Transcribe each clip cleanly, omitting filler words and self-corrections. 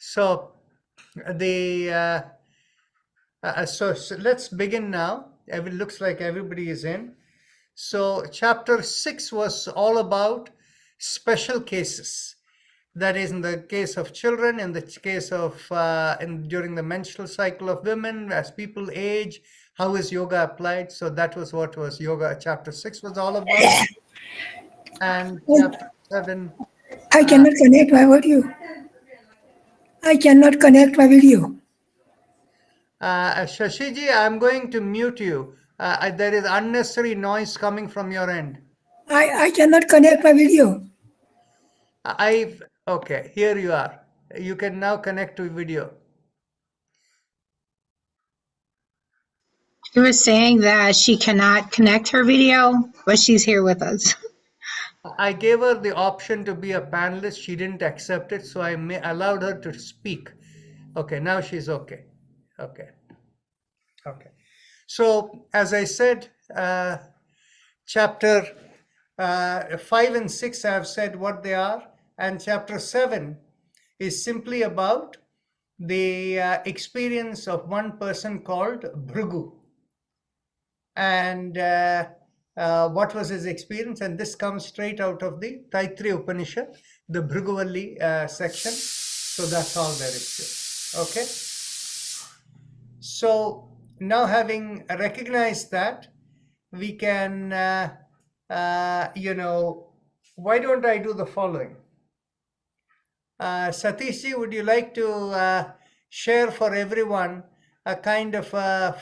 So the so let's begin now. It looks like everybody is in. So chapter 6 was all about special cases. That is, in the case of children, in the case of during the menstrual cycle of women, as people age, how is yoga applied? So that was what was yoga. Chapter 6 was all about, and chapter 7. I cannot connect my audio. I cannot connect my video. Shashiji, I'm going to mute you. There is unnecessary noise coming from your end. I cannot connect my video. Okay, here you are. You can now connect to video. She was saying that she cannot connect her video, but she's here with us. I gave her the option to be a panelist. She didn't accept it, so I allowed her to speak. Okay, now she's okay. Okay. So, as I said, chapter 5 and 6 I have said what they are, and chapter 7 is simply about the experience of one person called Bhrigu. And what was his experience? And this comes straight out of the Taittiriya Upanishad, the Bhriguvalli section. So that's all there is to it. Okay. So now, having recognized that, we can, why don't I do the following? Satishji, would you like to share for everyone a kind of a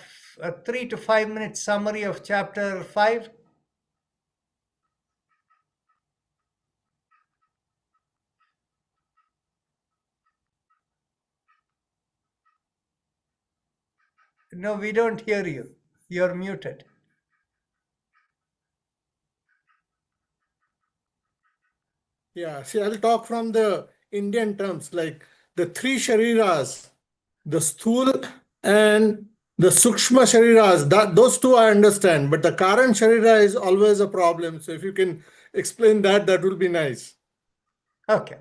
3 to 5 minute summary of chapter 5? No, we don't hear you. You're muted. Yeah, see, I'll talk from the Indian terms, like the three shariras, the stool and the suksma shariras. Those two I understand, but the Karan sharira is always a problem. So if you can explain that, that will be nice. Okay.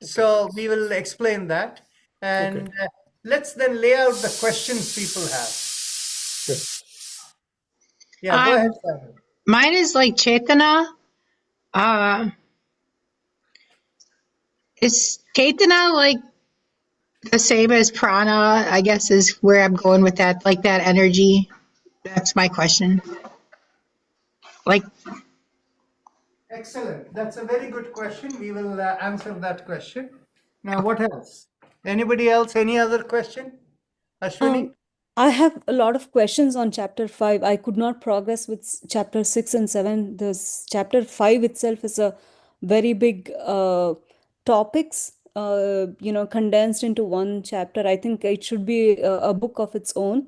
So we will explain that. And let's then lay out the questions people have. Yeah, go ahead, Simon. Mine is like Chaitana. Is Chaitana like the same as prana? I guess is where I'm going with that, like that energy. That's my question. Like, Excellent. That's a very good question. We will answer that question. Now, what else? Anybody else? Any other question? Ashwini? I have a lot of questions on chapter 5. I could not progress with chapter 6 and 7. This chapter 5 itself is a very big topics, condensed into one chapter. I think it should be a book of its own.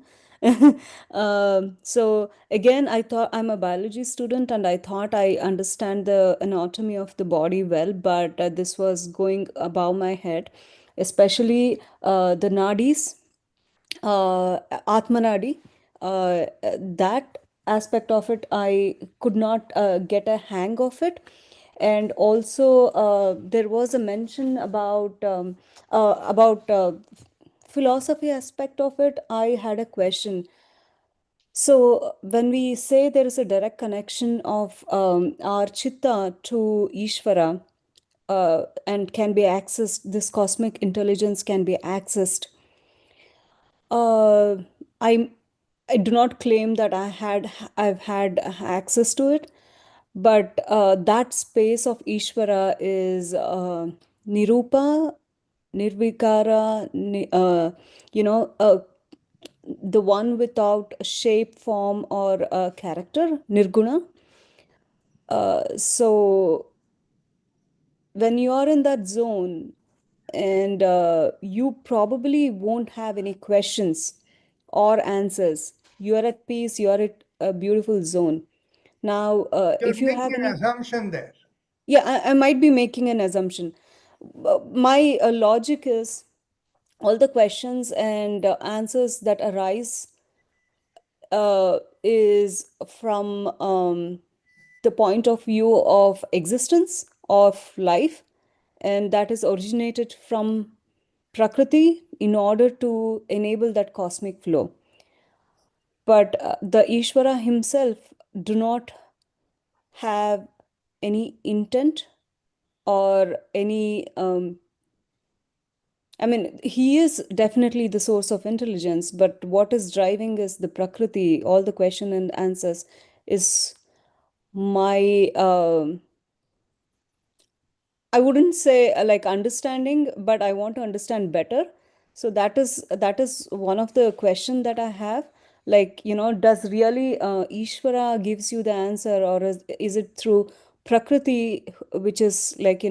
So again, I thought I'm a biology student and I thought I understand the anatomy of the body well, but this was going above my head, especially the nadis. Atma Nadi, that aspect of it, I could not get a hang of it. And also, there was a mention about philosophy aspect of it. I had a question. So when we say there is a direct connection of our chitta to Ishwara, and can be accessed, this cosmic intelligence can be accessed. Uh, I I do not claim that I've had access to it, but that space of Ishvara is Nirupa, Nirvikara, the one without a shape, form, or character, Nirguna. So when you are in that zone, and you probably won't have any questions or answers. You are at peace, you are at a beautiful zone. Now, You're if you have making an any, assumption there. yeah, I might be making an assumption. My logic is all the questions and answers that arise is from the point of view of existence, of life, and that is originated from Prakriti in order to enable that cosmic flow. But the Ishwara himself do not have any intent or any I mean, he is definitely the source of intelligence, but what is driving is the Prakriti, all the question and answers is my I wouldn't say like understanding, but I want to understand better. So that is one of the question that I have. Like, does really Ishvara gives you the answer, or is it through Prakriti, which is like,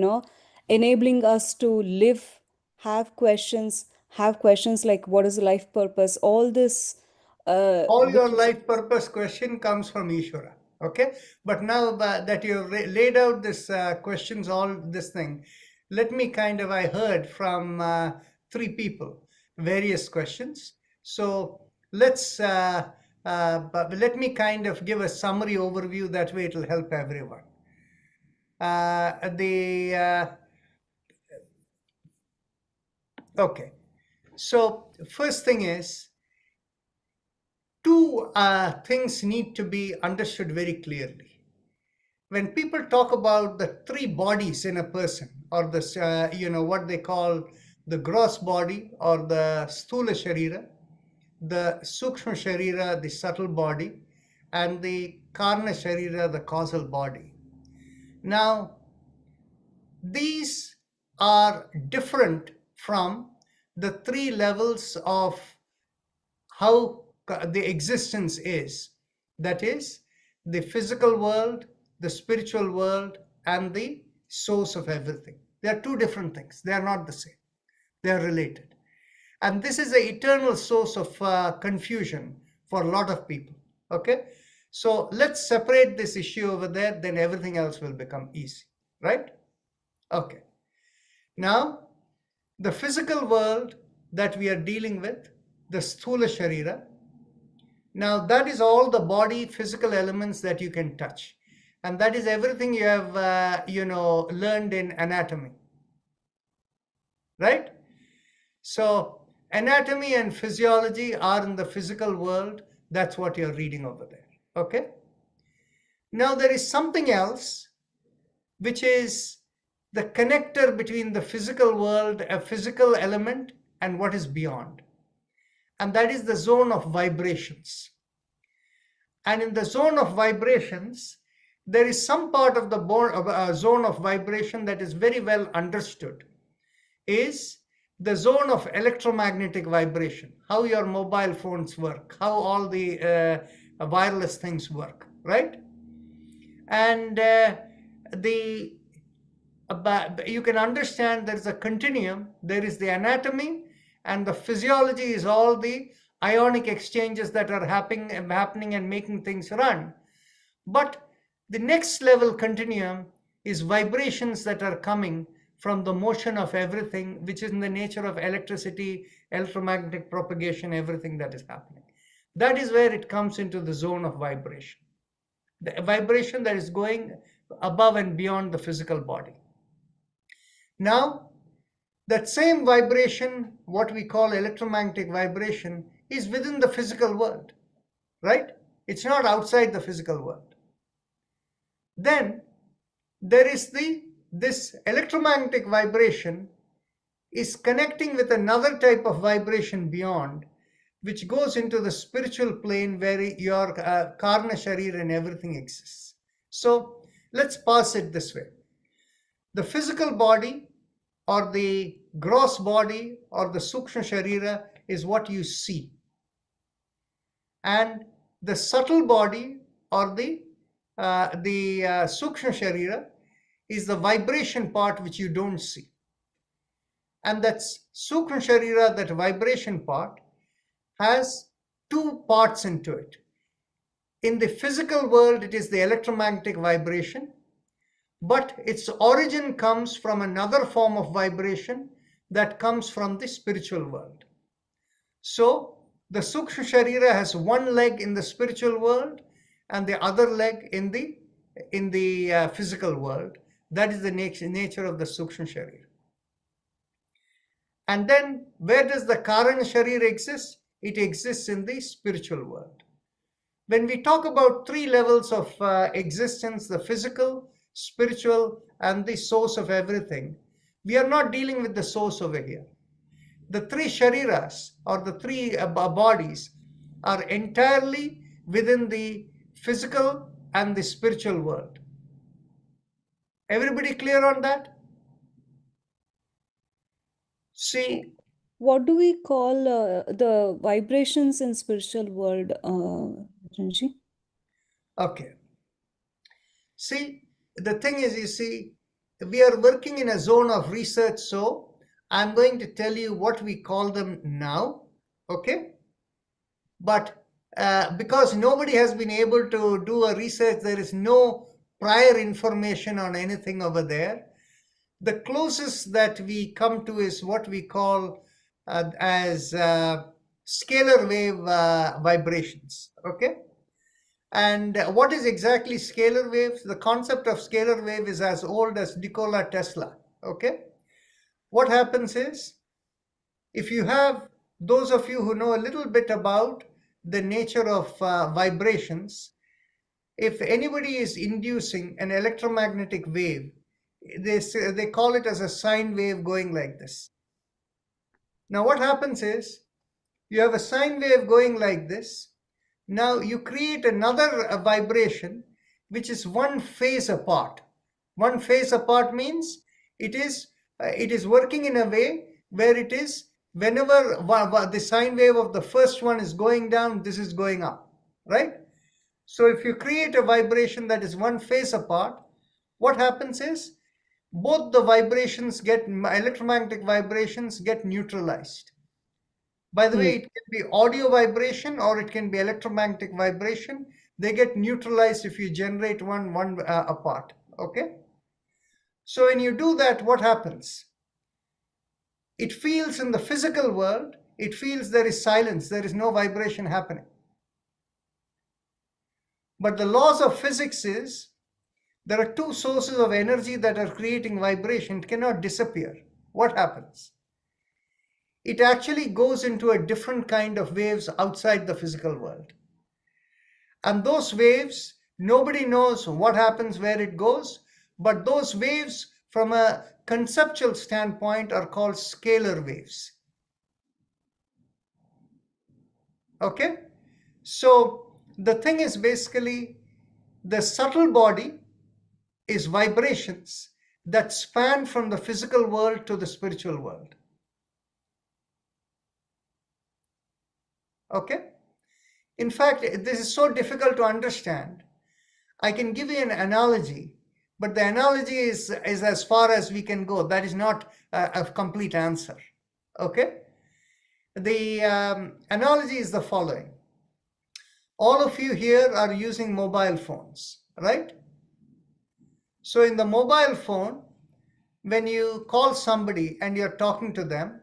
enabling us to live, have questions like what is life purpose, all this, All your which is life purpose question comes from Ishvara. Okay, but now that you have laid out this questions, all this thing, let me kind of, I heard from three people various questions. So but let me kind of give a summary overview. That way, it'll help everyone. The Okay. So first thing is, two things need to be understood very clearly. When people talk about the three bodies in a person, or this, what they call the gross body or the stoola sharira, the suksma sharira, the subtle body, and the karna sharira, the causal body. Now, these are different from the three levels of how the existence is. That is, the physical world, the spiritual world, and the source of everything. They are two different things. They are not the same. They are related. And this is an eternal source of confusion for a lot of people. Okay? So let's separate this issue over there, then everything else will become easy. Right? Okay. Now, the physical world that we are dealing with, the sthula sharira, now that is all the body physical elements that you can touch. And that is everything you have, learned in anatomy. Right? So anatomy and physiology are in the physical world. That's what you're reading over there. Okay? Now there is something else, which is the connector between the physical world, a physical element, and what is beyond. And that is the zone of vibrations. And in the zone of vibrations, there is some part of the zone of vibration that is very well understood, is the zone of electromagnetic vibration, how your mobile phones work, how all the wireless things work, right? And you can understand there is a continuum. There is the anatomy, and the physiology is all the ionic exchanges that are happening and making things run. But the next level continuum is vibrations that are coming from the motion of everything, which is in the nature of electricity, electromagnetic propagation, everything that is happening. That is where it comes into the zone of vibration. The vibration that is going above and beyond the physical body. Now, that same vibration, what we call electromagnetic vibration, is within the physical world, right? It's not outside the physical world. Then there is this electromagnetic vibration is connecting with another type of vibration beyond, which goes into the spiritual plane where your karna sharira and everything exists. So let's pass it this way. The physical body, or the gross body, or the suksma sharira, is what you see. And the subtle body, or the suksma sharira, is the vibration part which you don't see. And that's suksma sharira, that vibration part, has two parts into it. In the physical world, it is the electromagnetic vibration, but its origin comes from another form of vibration that comes from the spiritual world. So the suksma sharira has one leg in the spiritual world and the other leg in the physical world. That is the nature of the suksma sharira. And then where does the Karna sharira exist? It exists in the spiritual world. When we talk about three levels of existence, the physical, spiritual, and the source of everything, we are not dealing with the source over here. The three shariras, or the three bodies, are entirely within the physical and the spiritual world. Everybody clear on that? See, What do we call the vibrations in spiritual world, Ranji? okay. See, the thing is, you see, we are working in a zone of research, so I'm going to tell you what we call them now, okay? But because nobody has been able to do a research, there is no prior information on anything over there. The closest that we come to is what we call as scalar wave vibrations, okay? And what is exactly scalar waves? The concept of scalar wave is as old as Nikola Tesla, okay? What happens is, if you have those of you who know a little bit about the nature of vibrations, if anybody is inducing an electromagnetic wave, they call it as a sine wave going like this. Now what happens is, you have a sine wave going like this. Now you create another vibration which is one phase apart. One phase apart means it is working in a way where it is, whenever the sine wave of the first one is going down, this is going up, right? So if you create a vibration that is one phase apart, what happens is both the electromagnetic vibrations get neutralized. By the way, it can be audio vibration or it can be electromagnetic vibration. They get neutralized if you generate one apart, okay? So when you do that, what happens? It feels in the physical world, it feels there is silence, there is no vibration happening. But the laws of physics is, there are two sources of energy that are creating vibration. It cannot disappear. What happens? It actually goes into a different kind of waves outside the physical world. And those waves, nobody knows what happens where it goes, but those waves from a conceptual standpoint are called scalar waves. Okay? So the thing is basically, the subtle body is vibrations that span from the physical world to the spiritual world. Okay? In fact, this is so difficult to understand. I can give you an analogy, but the analogy is as far as we can go. That is not a complete answer. Okay? The analogy is the following. All of you here are using mobile phones, right? So in the mobile phone, when you call somebody and you're talking to them,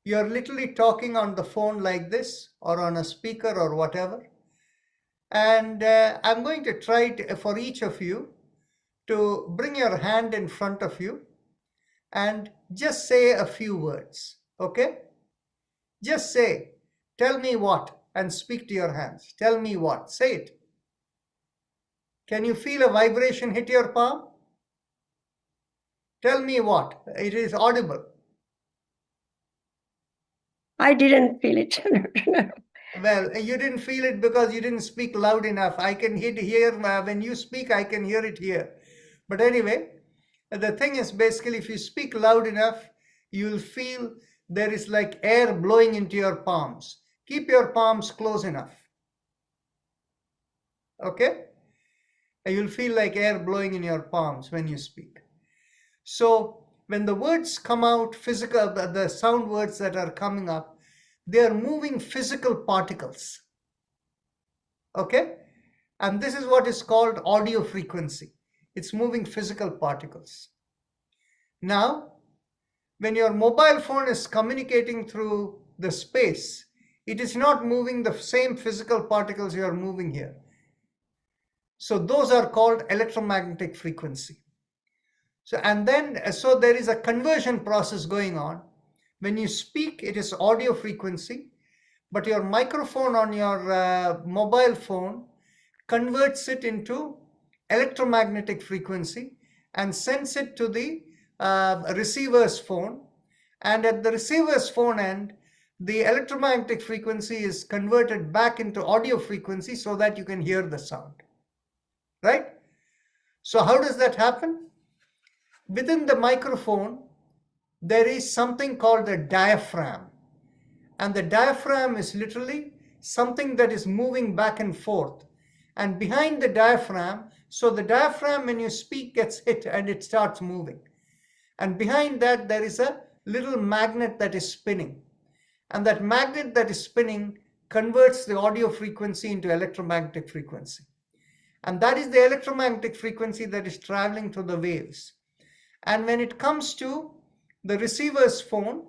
you're literally talking on the phone like this, or on a speaker or whatever. And I'm going to try for each of you to bring your hand in front of you and just say a few words, okay? Just say, tell me what, and speak to your hands. Tell me what, say it. Can you feel a vibration hit your palm? Tell me what, it is audible. I didn't feel it. Well, you didn't feel it because you didn't speak loud enough. I can hear when you speak, I can hear it here. But anyway, the thing is basically, if you speak loud enough, you'll feel there is like air blowing into your palms. Keep your palms close enough. Okay? And you'll feel like air blowing in your palms when you speak. So when the words come out, physical, the sound words that are coming up, they are moving physical particles. Okay? And this is what is called audio frequency. It's moving physical particles. Now, when your mobile phone is communicating through the space, it is not moving the same physical particles you are moving here. So those are called electromagnetic frequency. So there is a conversion process going on When you speak, it is audio frequency, but your microphone on your mobile phone converts it into electromagnetic frequency and sends it to the receiver's phone. And at the receiver's phone end, the electromagnetic frequency is converted back into audio frequency so that you can hear the sound, right? So how does that happen? Within the microphone, there is something called a diaphragm. And the diaphragm is literally something that is moving back and forth. And behind the diaphragm, so the diaphragm when you speak gets hit and it starts moving. And behind that, there is a little magnet that is spinning. And that magnet that is spinning converts the audio frequency into electromagnetic frequency. And that is the electromagnetic frequency that is traveling through the waves. And when it comes to the receiver's phone,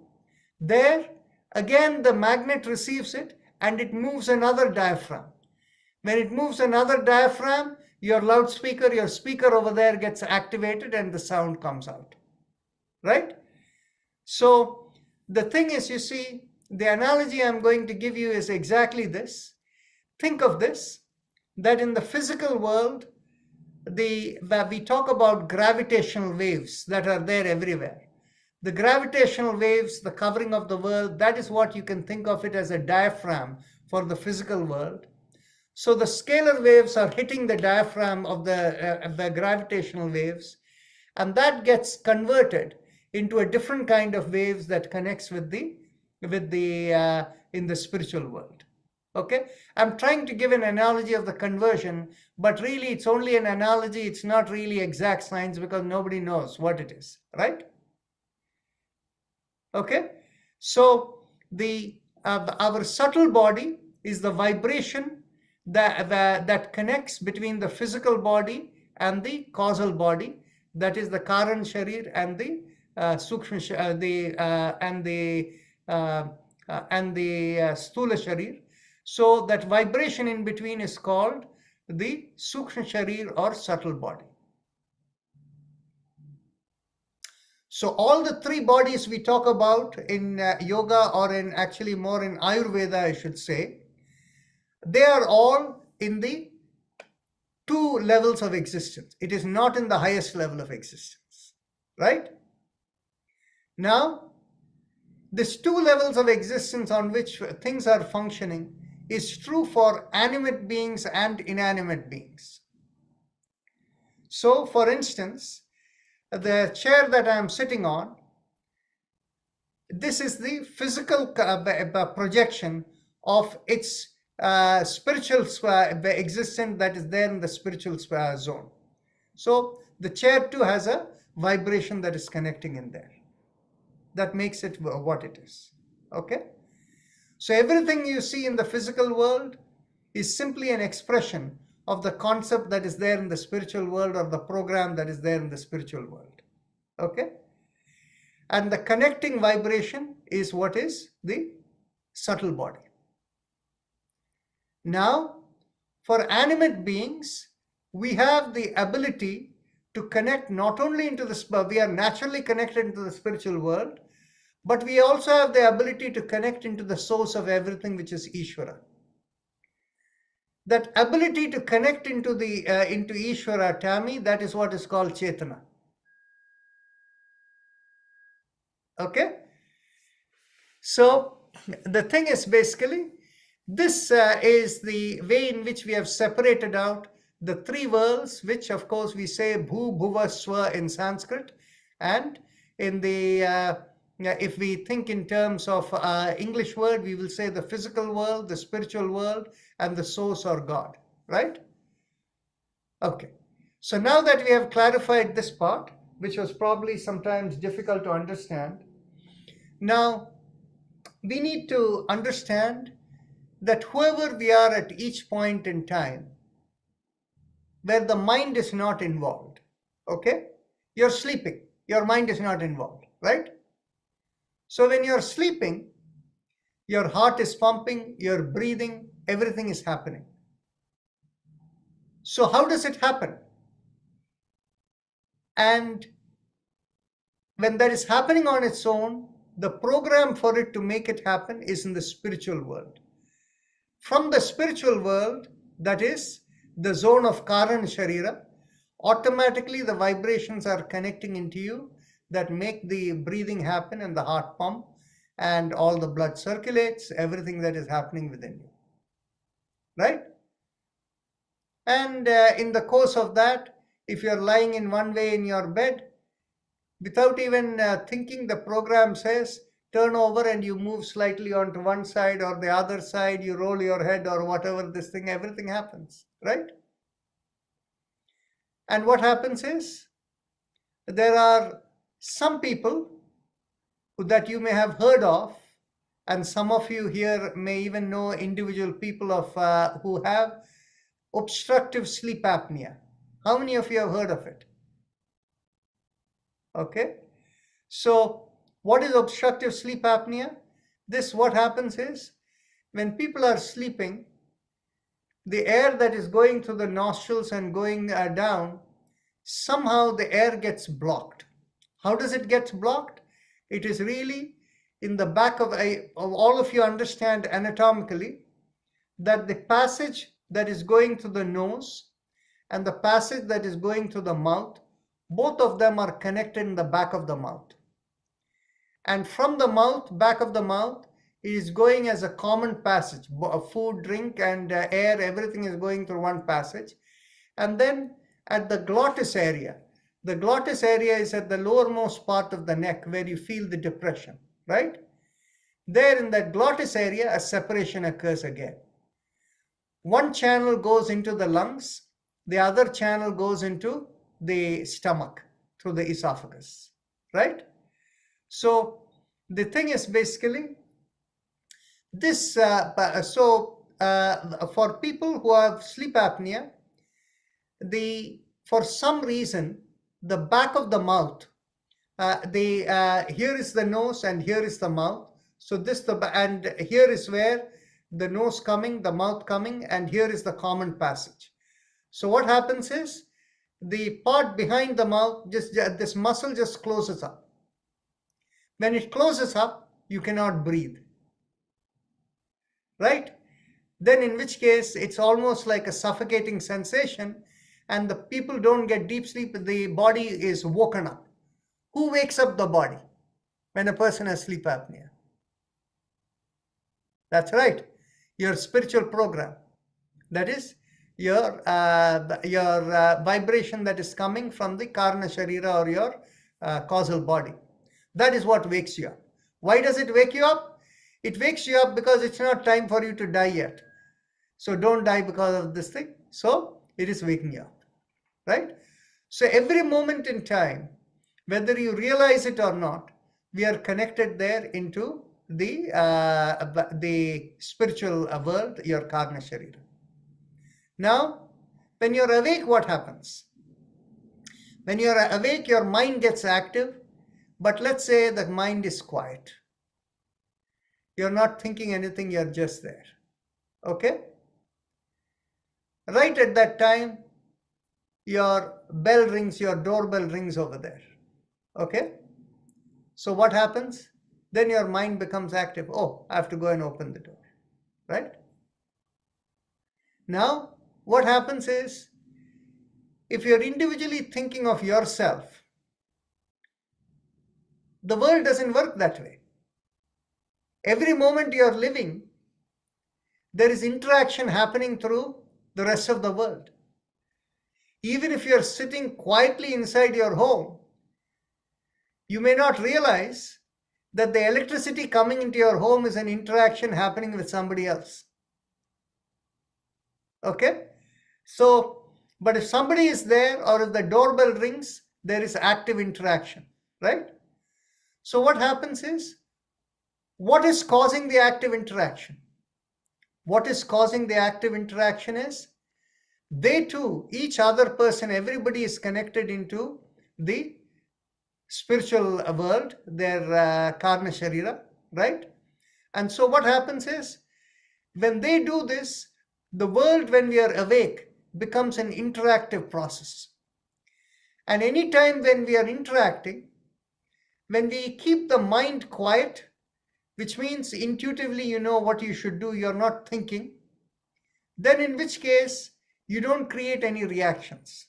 there again the magnet receives it and it moves another diaphragm. When it moves another diaphragm, your loudspeaker, your speaker over there gets activated and the sound comes out, right? So the thing is, you see, the analogy I'm going to give you is exactly this. Think of this, that in the physical world, we talk about gravitational waves that are there everywhere. The gravitational waves, the covering of the world, that is what you can think of it as a diaphragm for the physical world. So the scalar waves are hitting the diaphragm of the gravitational waves, and that gets converted into a different kind of waves that connects with the in the spiritual world. Okay, I'm trying to give an analogy of the conversion, but really it's only an analogy. It's not really exact science because nobody knows what it is, right? Okay, so our subtle body is the vibration that connects between the physical body and the causal body, that is the Karna sharir and the suksma and the stoola sharir. So that vibration in between is called the suksma sharir or subtle body. So all the three bodies we talk about in yoga, or in actually more in Ayurveda, I should say, they are all in the two levels of existence. It is not in the highest level of existence, right? Now, these two levels of existence on which things are functioning is true for animate beings and inanimate beings. So, for instance, the chair that I am sitting on, this is the physical projection of its spiritual existence that is there in the spiritual zone. So the chair too has a vibration that is connecting in there. That makes it what it is. Okay? So everything you see in the physical world is simply an expression of the concept that is there in the spiritual world, or the program that is there in the spiritual world. Okay? And the connecting vibration is what is the subtle body. Now, for animate beings, we have the ability to connect not only into the, we are naturally connected into the spiritual world, but we also have the ability to connect into the source of everything, which is Ishwara. That ability to connect into the into Ishwara, Tammy, that is what is called Chetana. Okay? So the thing is, basically, this is the way in which we have separated out the three worlds, which of course we say Bhu, Bhuva, Swa in Sanskrit, and in the if we think in terms of English word, we will say the physical world, the spiritual world, and the source or God, right? Okay. So now that we have clarified this part, which was probably sometimes difficult to understand, now we need to understand that whoever we are at each point in time, where the mind is not involved, okay? You're sleeping, your mind is not involved, right? So when you're sleeping, your heart is pumping, you're breathing, everything is happening. So how does it happen? And when that is happening on its own, the program for it to make it happen is in the spiritual world. From the spiritual world, that is the zone of Karna Sharira, automatically the vibrations are connecting into you that make the breathing happen and the heart pump and all the blood circulates, everything that is happening within you. Right? And in the course of that, if you're lying in one way in your bed, without even thinking, the program says, turn over and you move slightly onto one side or the other side, you roll your head or whatever this thing, everything happens, right? And what happens is, there are some people that you may have heard of, and some of you here may even know individual people of who have obstructive sleep apnea. How many of you have heard of it? Okay. So what is obstructive sleep apnea? This, what happens is, when people are sleeping, the air that is going through the nostrils and going down, somehow the air gets blocked. How does it get blocked? It is really in the back of all of you understand anatomically that the passage that is going to the nose and the passage that is going to the mouth, both of them are connected in the back of the mouth. And from the mouth, back of the mouth, it is going as a common passage. Food, drink, and air, everything is going through one passage. And then at the glottis area, the glottis area is at the lowermost part of the neck where you feel the depression, right? There in that glottis area, a separation occurs again. One channel goes into the lungs, the other channel goes into the stomach through the esophagus, right? So the thing is basically this, for people who have sleep apnea, for some reason, the back of the mouth, here is the nose and here is the mouth. So and here is where the nose coming, the mouth coming, and here is the common passage. So what happens is, the part behind the mouth, this muscle just closes up. When it closes up, you cannot breathe, right? Then in which case, it's almost like a suffocating sensation, and the people don't get deep sleep, the body is woken up. Who wakes up the body when a person has sleep apnea? That's right, your spiritual program. That is your vibration that is coming from the Karna Sharira or your causal body. That is what wakes you up. Why does it wake you up? It wakes you up because it's not time for you to die yet. So don't die because of this thing. So it is waking you up, right? So every moment in time, whether you realize it or not, we are connected there into the spiritual world, your Karna Sharira. Now, when you're awake, what happens? When you're awake, your mind gets active, but let's say the mind is quiet. You're not thinking anything, you're just there. Okay? Right at that time, your bell rings, your doorbell rings over there. Okay? So what happens? Then your mind becomes active. Oh, I have to go and open the door. Right? Now, what happens is, if you're individually thinking of yourself, the world doesn't work that way. Every moment you're living, there is interaction happening through the rest of the world. Even if you're sitting quietly inside your home, you may not realize that the electricity coming into your home is an interaction happening with somebody else. Okay? So, but if somebody is there or if the doorbell rings, there is active interaction, right? So what happens is, what is causing the active interaction? What is causing the active interaction is, they too, each other person, everybody is connected into the spiritual world, their Karna Sharira, right? And so what happens is, when they do this, the world, when we are awake, becomes an interactive process. And anytime when we are interacting, when we keep the mind quiet, which means intuitively you know what you should do, you're not thinking, then in which case you don't create any reactions.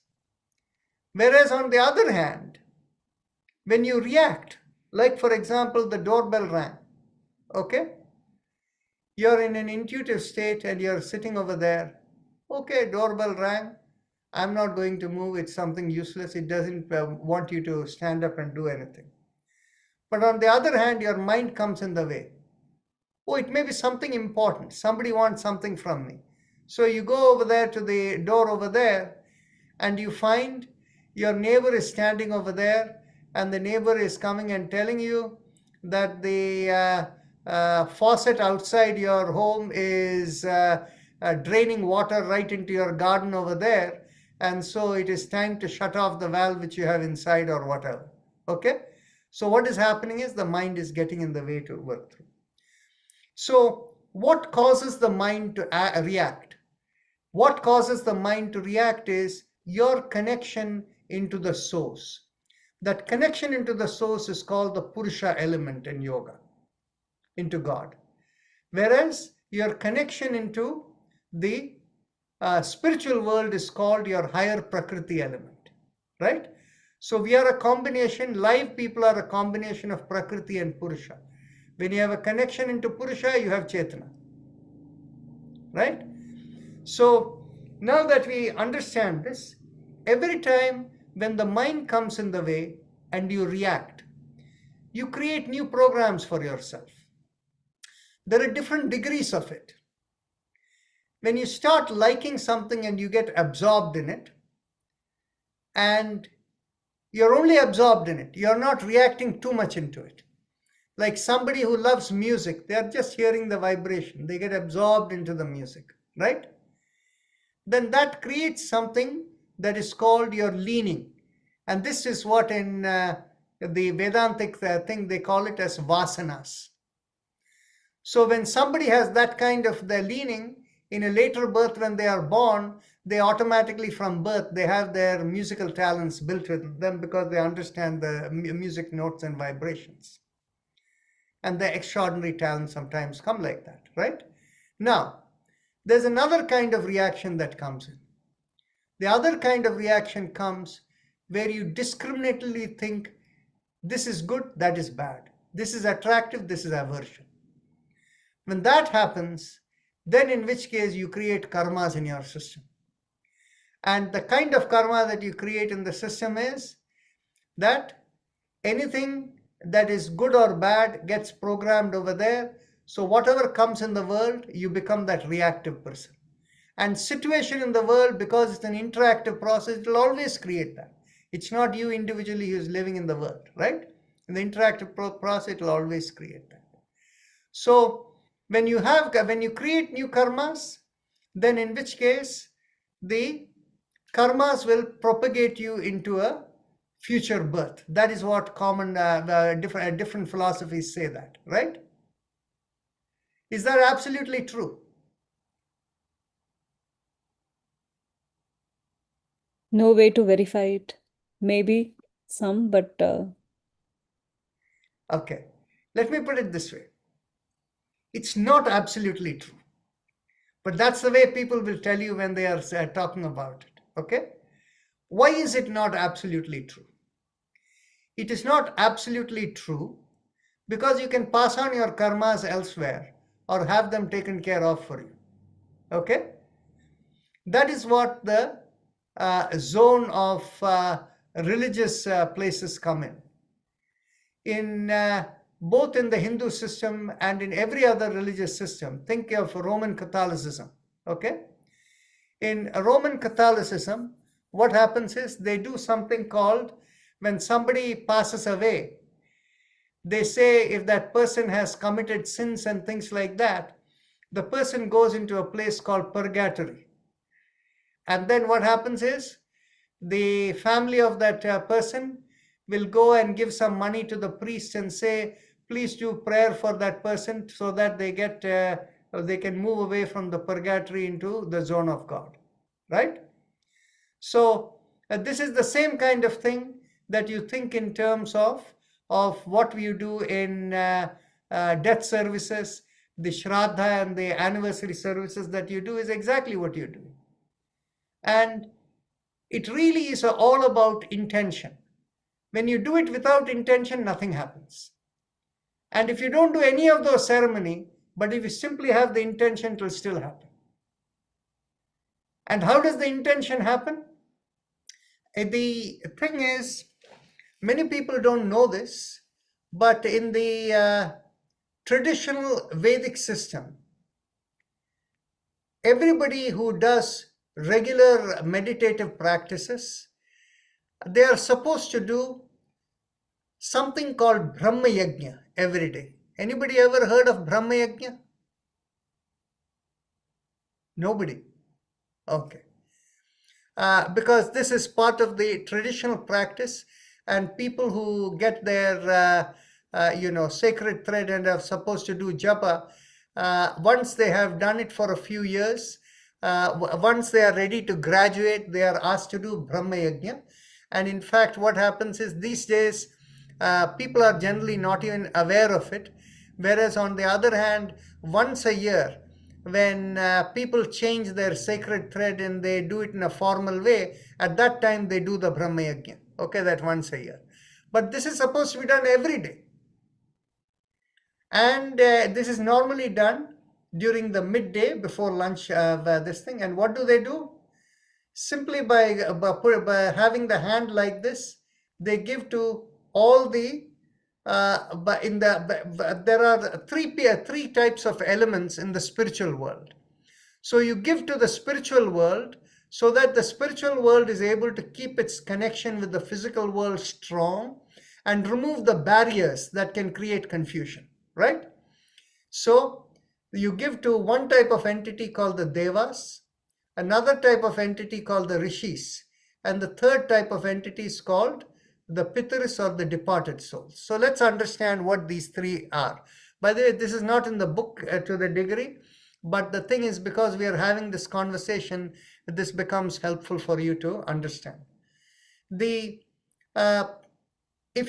Whereas on the other hand, when you react, like for example, the doorbell rang, okay? You're in an intuitive state and you're sitting over there. Okay, doorbell rang. I'm not going to move. It's something useless. It doesn't want you to stand up and do anything. But on the other hand, your mind comes in the way. Oh, it may be something important. Somebody wants something from me. So you go over there to the door over there and you find your neighbor is standing over there and the neighbor is coming and telling you that the faucet outside your home is draining water right into your garden over there, and so it is time to shut off the valve which you have inside or whatever. Okay, so what is happening is the mind is getting in the way to work through. So what causes the mind to react? What causes the mind to react is your connection into the source. That connection into the source is called the Purusha element in yoga, into God. Whereas your connection into the spiritual world is called your higher Prakriti element, right? So we are a combination, live people are a combination of Prakriti and Purusha. When you have a connection into Purusha, you have Chetana, right? So now that we understand this, every time when the mind comes in the way and you react, you create new programs for yourself. There are different degrees of it. When you start liking something and you get absorbed in it, and you're only absorbed in it, you're not reacting too much into it. Like somebody who loves music, they're just hearing the vibration, they get absorbed into the music, right? Then that creates something that is called your leaning. And this is what in the Vedantic thing, they call it as vasanas. So when somebody has that kind of the leaning, in a later birth when they are born, they automatically from birth, they have their musical talents built with them because they understand the music notes and vibrations. And the extraordinary talents sometimes come like that, right? Now, there's another kind of reaction that comes in. The other kind of reaction comes where you discriminately think this is good, that is bad. This is attractive, this is aversion. When that happens, then in which case you create karmas in your system. And the kind of karma that you create in the system is that anything that is good or bad gets programmed over there. So whatever comes in the world, you become that reactive person. And situation in the world, because it's an interactive process, it will always create that. It's not you individually who's living in the world, right? In the interactive process, it will always create that. So when you create new karmas, then in which case the karmas will propagate you into a future birth. That is what common different philosophies say that, right? Is that absolutely true? No way to verify it. Maybe some, but Okay, let me put it this way. It's not absolutely true, but that's the way people will tell you when they are talking about it, okay? Why is it not absolutely true? It is not absolutely true because you can pass on your karmas elsewhere or have them taken care of for you, okay? That is what the zone of religious places come in. Both in the Hindu system and in every other religious system, think of Roman Catholicism, okay? In Roman Catholicism, what happens is they do something called, when somebody passes away, they say if that person has committed sins and things like that, the person goes into a place called purgatory. And then what happens is the family of that person will go and give some money to the priest and say, please do prayer for that person so that they can move away from the purgatory into the zone of God, right? So this is the same kind of thing that you think in terms of of what you do in death services, the shraddha and the anniversary services that you do is exactly what you're doing. And it really is all about intention. When you do it without intention, nothing happens. And if you don't do any of those ceremony, but if you simply have the intention, it will still happen. And how does the intention happen? The thing is, many people don't know this, but in the traditional Vedic system, everybody who does regular meditative practices, they are supposed to do something called Brahma Yajna every day. Anybody ever heard of Brahma Yajna? Nobody. Okay. Because this is part of the traditional practice, and people who get their sacred thread and are supposed to do japa, once they have done it for a few years, once they are ready to graduate, they are asked to do Brahma Yajna. And in fact, what happens is these days, people are generally not even aware of it. Whereas on the other hand, once a year, when people change their sacred thread and they do it in a formal way, at that time they do the Brahma Yajna. Okay, that once a year. But this is supposed to be done every day. And this is normally done during the midday before lunch, this thing. And what do? Simply by having the hand like this, they give to all the there are three types of elements in the spiritual world. So you give to the spiritual world so that the spiritual world is able to keep its connection with the physical world strong and remove the barriers that can create confusion, right? So you give to one type of entity called the devas, another type of entity called the rishis, and the third type of entity is called the pitars or the departed souls. So let's understand what these three are. By the way, this is not in the book to the degree, but the thing is, because we are having this conversation, this becomes helpful for you to understand. If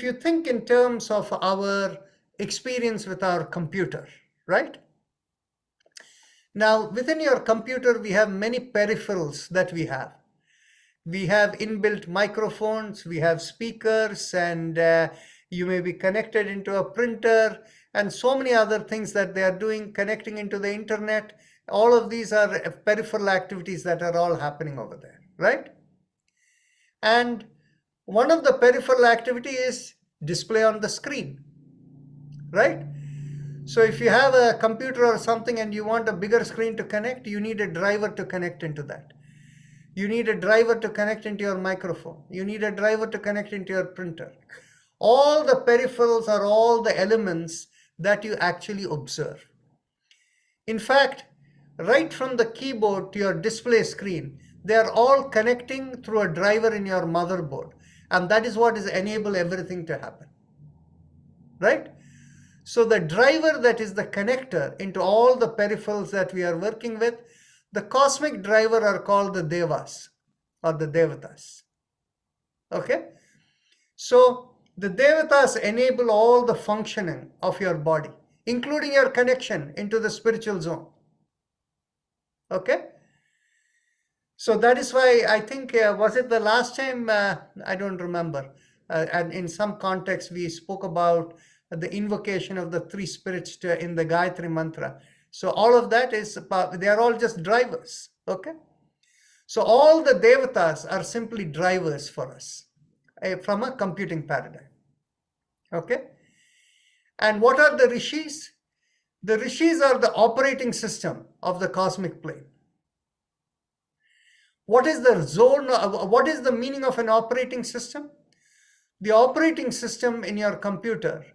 you think in terms of our experience with our computer, right? Now, within your computer, we have many peripherals that we have. We have inbuilt microphones, we have speakers, and you may be connected into a printer and so many other things that they are doing, connecting into the internet. All of these are peripheral activities that are all happening over there, right? And one of the peripheral activity is display on the screen, right? So if you have a computer or something and you want a bigger screen to connect, you need a driver to connect into that. You need a driver to connect into your microphone. You need a driver to connect into your printer. All the peripherals are all the elements that you actually observe. In fact, right from the keyboard to your display screen, they are all connecting through a driver in your motherboard. And that is what is enable everything to happen, right? So the driver that is the connector into all the peripherals that we are working with, the cosmic driver are called the devas or the devatas. Okay? So the devatas enable all the functioning of your body, including your connection into the spiritual zone. Okay? So that is why I think, was it the last time? I don't remember. And in some context, we spoke about the invocation of the three spirits in the Gayatri Mantra. So all of that is, they are all just drivers, okay? So all the devatas are simply drivers for us from a computing paradigm, okay? And what are the rishis? The rishis are the operating system of the cosmic plane. What is the zone? What is the meaning of an operating system? The operating system in your computer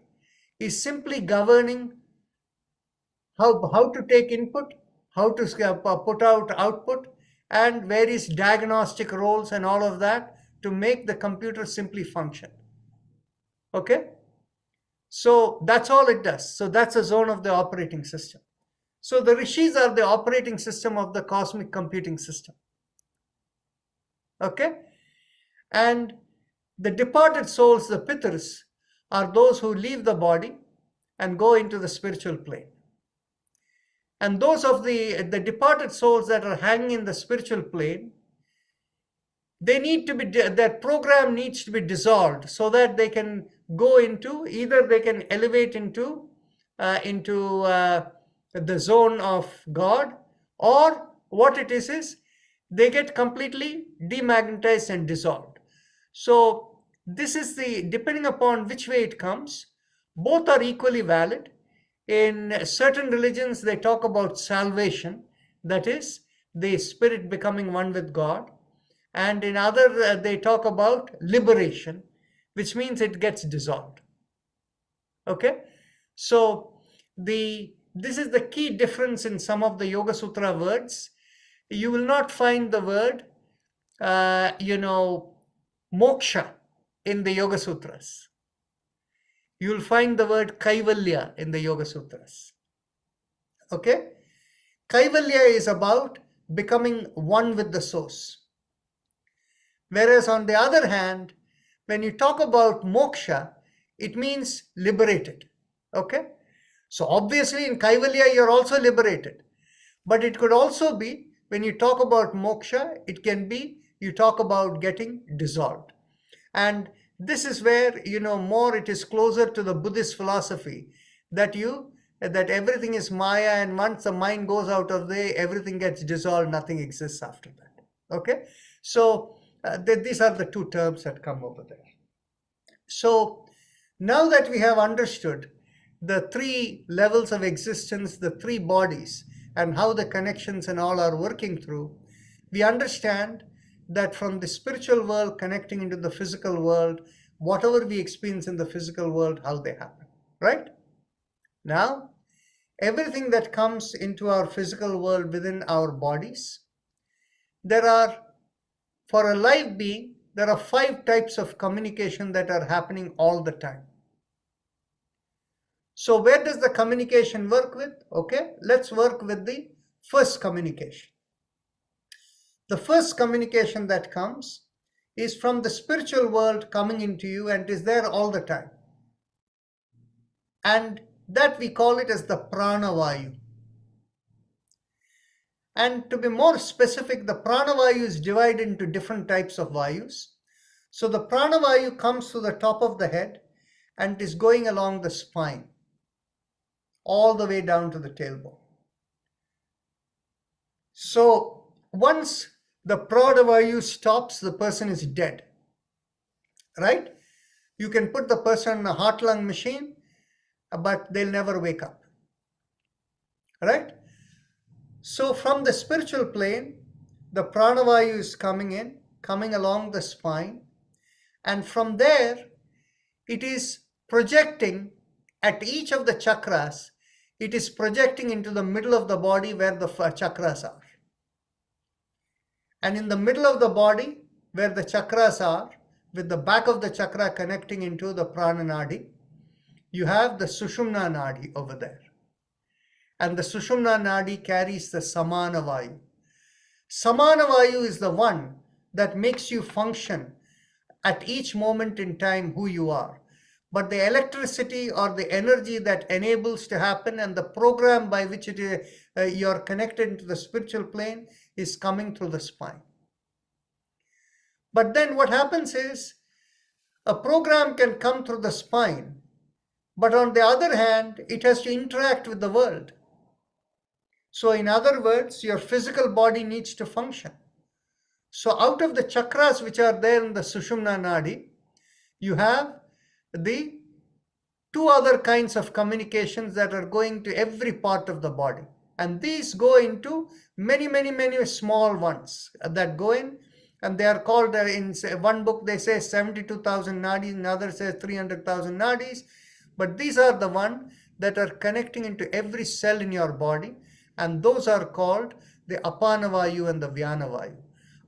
is simply governing how to take input, how to put out output, and various diagnostic roles and all of that to make the computer simply function. Okay? So that's all it does. So that's a zone of the operating system. So the rishis are the operating system of the cosmic computing system. Okay? And the departed souls, the pitars, are those who leave the body and go into the spiritual plane. And those of the departed souls that are hanging in the spiritual plane, their program needs to be dissolved so that they can go into, either they can elevate into the zone of God, or what it is they get completely demagnetized and dissolved. So this is depending upon which way it comes, both are equally valid. In certain religions, they talk about salvation, that is, the spirit becoming one with God. And in other, they talk about liberation, which means it gets dissolved. Okay? So this is the key difference in some of the Yoga Sutra words. You will not find the word, moksha in the Yoga Sutras. You will find the word kaivalya in the Yoga Sutras. Okay? Kaivalya is about becoming one with the source. Whereas on the other hand, when you talk about moksha, it means liberated. Okay? So obviously in kaivalya, you're also liberated. But it could also be, when you talk about moksha, it can be, you talk about getting dissolved. And this is where, more it is closer to the Buddhist philosophy that everything is Maya, and once the mind goes out of there, everything gets dissolved, nothing exists after that. Okay? So these are the two terms that come over there. So now that we have understood the three levels of existence, the three bodies, and how the connections and all are working through, we understand that from the spiritual world connecting into the physical world, whatever we experience in the physical world, how they happen, right? Now, everything that comes into our physical world within our bodies, for a live being, there are 5 types of communication that are happening all the time. So where does the communication work with? Okay, let's work with the first communication. The first communication that comes is from the spiritual world coming into you and is there all the time. And that we call it as the pranavayu. And to be more specific, the pranavayu is divided into different types of vayus. So the pranavayu comes to the top of the head and is going along the spine, all the way down to the tailbone. So once the pranavayu stops, the person is dead, right? You can put the person in a heart-lung machine, but they'll never wake up, right? So from the spiritual plane, the pranavayu is coming along the spine, and from there, it is projecting at each of the chakras. It is projecting into the middle of the body where the chakras are. And in the middle of the body, where the chakras are, with the back of the chakra connecting into the Prana Nadi, you have the Sushumna Nadi over there. And the Sushumna Nadi carries the Samana Vayu. Samana Vayu is the one that makes you function at each moment in time who you are. But the electricity or the energy that enables to happen and the program by which you're connected to the spiritual plane is coming through the spine. But then what happens is a program can come through the spine, but on the other hand, it has to interact with the world. So in other words, your physical body needs to function. So out of the chakras which are there in the Sushumna Nadi, you have the 2 other kinds of communications that are going to every part of the body. And these go into many, many, many small ones that go in, and they are called, in one book they say 72,000 nadis, in another says 300,000 nadis. But these are the ones that are connecting into every cell in your body, and those are called the Apana Vayu and the Vyana Vayu.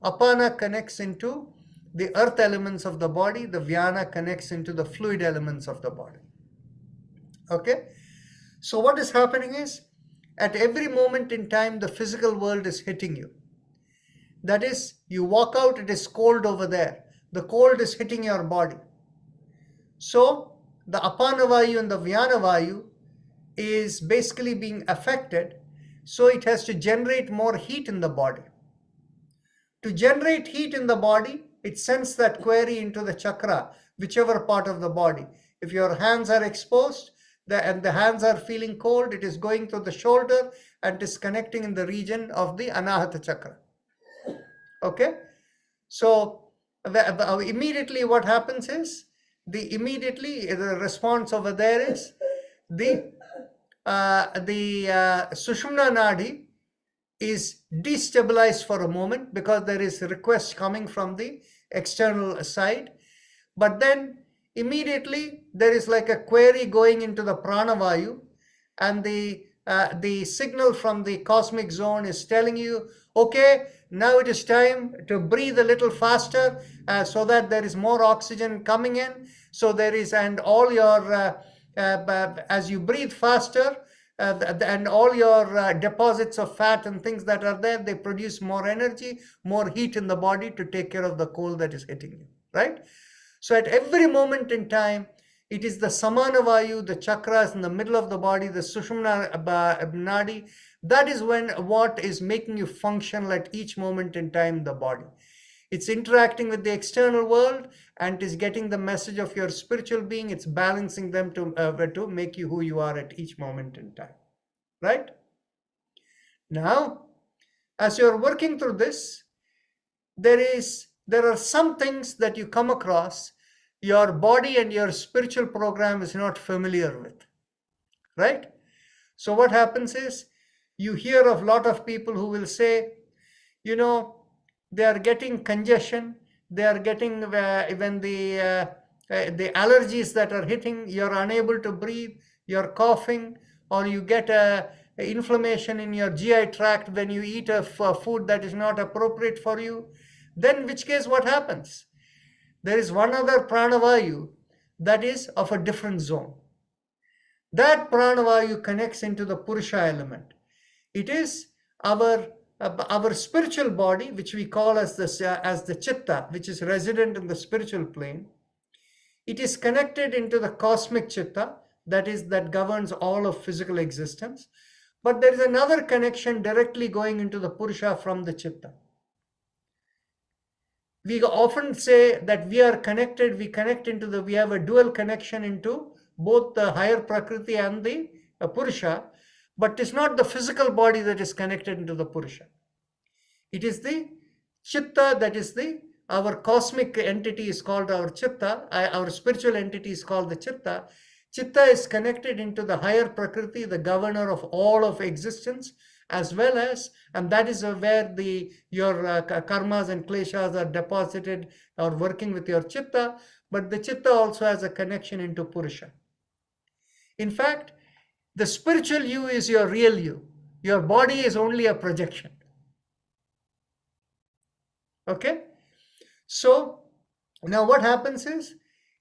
Apana connects into the earth elements of the body, the Vyana connects into the fluid elements of the body. Okay? So what is happening is, at every moment in time, the physical world is hitting you. That is, you walk out, it is cold over there. The cold is hitting your body. So the apana vayu and the vyana vayu is basically being affected, so it has to generate more heat in the body. To generate heat in the body, it sends that query into the chakra, whichever part of the body. If your hands are exposed and the hands are feeling cold, it is going to the shoulder and is connecting in the region of the anahata chakra. Okay, so immediately what happens is the response over there is the sushumna nadi is destabilized for a moment because there is a request coming from the external side, but then immediately there is like a query going into the pranavayu, and the signal from the cosmic zone is telling you, okay, now it is time to breathe a little faster so that there is more oxygen coming in. So there is, and all your as you breathe faster, and all your deposits of fat and things that are there, they produce more energy, more heat in the body to take care of the cold that is hitting you, right? So at every moment in time, it is the samana vayu, the chakras in the middle of the body, the sushumna nadi, that is when what is making you functional at each moment in time in the body. It's interacting with the external world and is getting the message of your spiritual being. It's balancing them to make you who you are at each moment in time, right? Now, as you're working through this, there are some things that you come across your body and your spiritual program is not familiar with, right? So what happens is you hear of a lot of people who will say, you know, they are getting congestion, they are getting when the allergies that are hitting, you're unable to breathe, you're coughing, or you get inflammation in your GI tract when you eat a food that is not appropriate for you. Then in which case what happens? There is one other pranavayu that is of a different zone. That pranavayu connects into the Purusha element. It is our spiritual body, which we call as the chitta, which is resident in the spiritual plane. It is connected into the cosmic chitta, that governs all of physical existence. But there is another connection directly going into the Purusha from the chitta. We often say that we are connected, we have a dual connection into both the higher Prakriti and the Purusha, but it's not the physical body that is connected into the Purusha. It is the chitta, that is our cosmic entity is called our chitta, our spiritual entity is called the chitta. Chitta is connected into the higher Prakriti, the governor of all of existence, as well as, and that is where your karmas and kleshas are deposited or working with your chitta, but the chitta also has a connection into Purusha. In fact, the spiritual you is your real you. Your body is only a projection. Okay? So, now what happens is,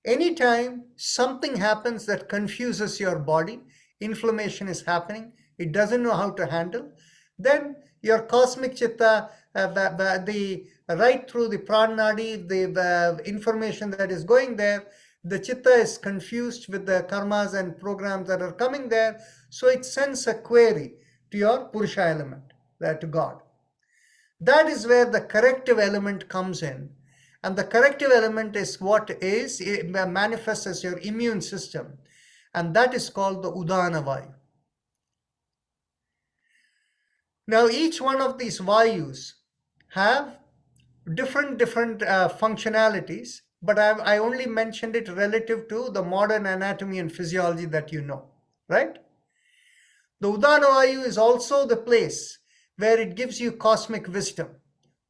anytime something happens that confuses your body, inflammation is happening, it doesn't know how to handle, then your cosmic chitta, right through the prana nadi, the information that is going there, the chitta is confused with the karmas and programs that are coming there, so it sends a query to your Purusha element, to God. That is where the corrective element comes in. And the corrective element is it manifests as your immune system. And that is called the Udana Vayu. Now, each one of these Vayus have different functionalities, but I only mentioned it relative to the modern anatomy and physiology that you know, right? The Udana Vayu is also the place where it gives you cosmic wisdom.